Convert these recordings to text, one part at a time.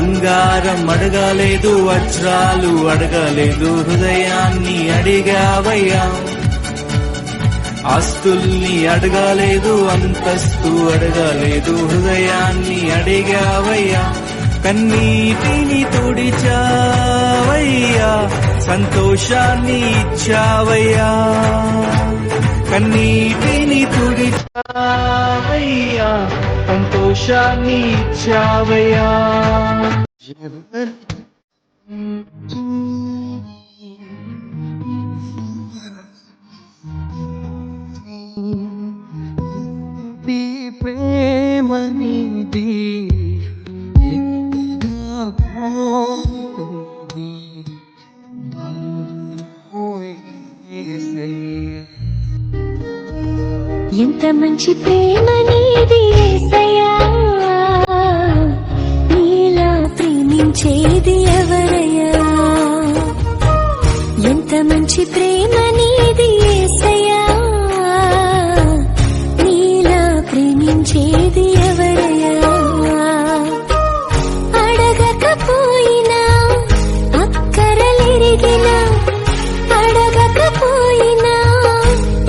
బంగారం అడగలేదు, వజ్రాలు అడగలేదు, హృదయాన్ని అడిగావయ్యా. ఆస్తుల్ని అడగలేదు, అంతస్తు అడగలేదు, హృదయాన్ని అడిగావయ్యా. కన్నీటిని తుడిచావయ్యా, సంతోషాన్ని ఇచ్చావయ్యా. కన్నీటిని తుడిచావయ్యా, సంతోషాన్ని ఇచ్చావయ్యా. ప్రేమ నీది ఎంత మంచి ప్రేమ నీది యేసయ్యా, నీలా ప్రేమించేది ఎవరయ్యా. ఎంత మంచి ప్రేమ నీది యేసయ్యా, నీలా ప్రేమించేది ఎవరయ్యా. అడగకపోయినా అక్కరలెరిగినా, అడగకపోయినా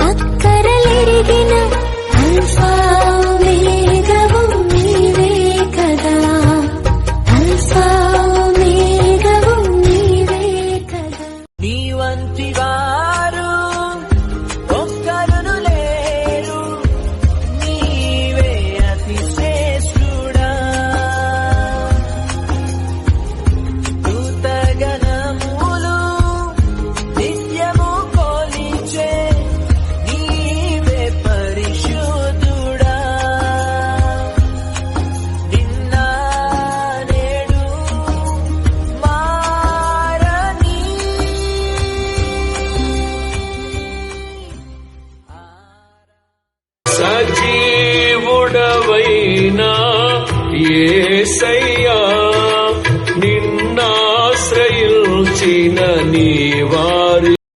అక్కరలెరిగిన అల్ఫా ఓమేగావు నీవే కదా, అల్ఫా ఓమేగావు నీవే కదా. నీ వంటి వారు ఒక్కరును లేరు, నీవే అతి శ్రేష్ఠుడా. దూతగణములు నిత్యము కొలిచే నీవే పరిశుద్ధుడా. నిన్న నేడు మారని సజీవుడవైనా యేసయ్యా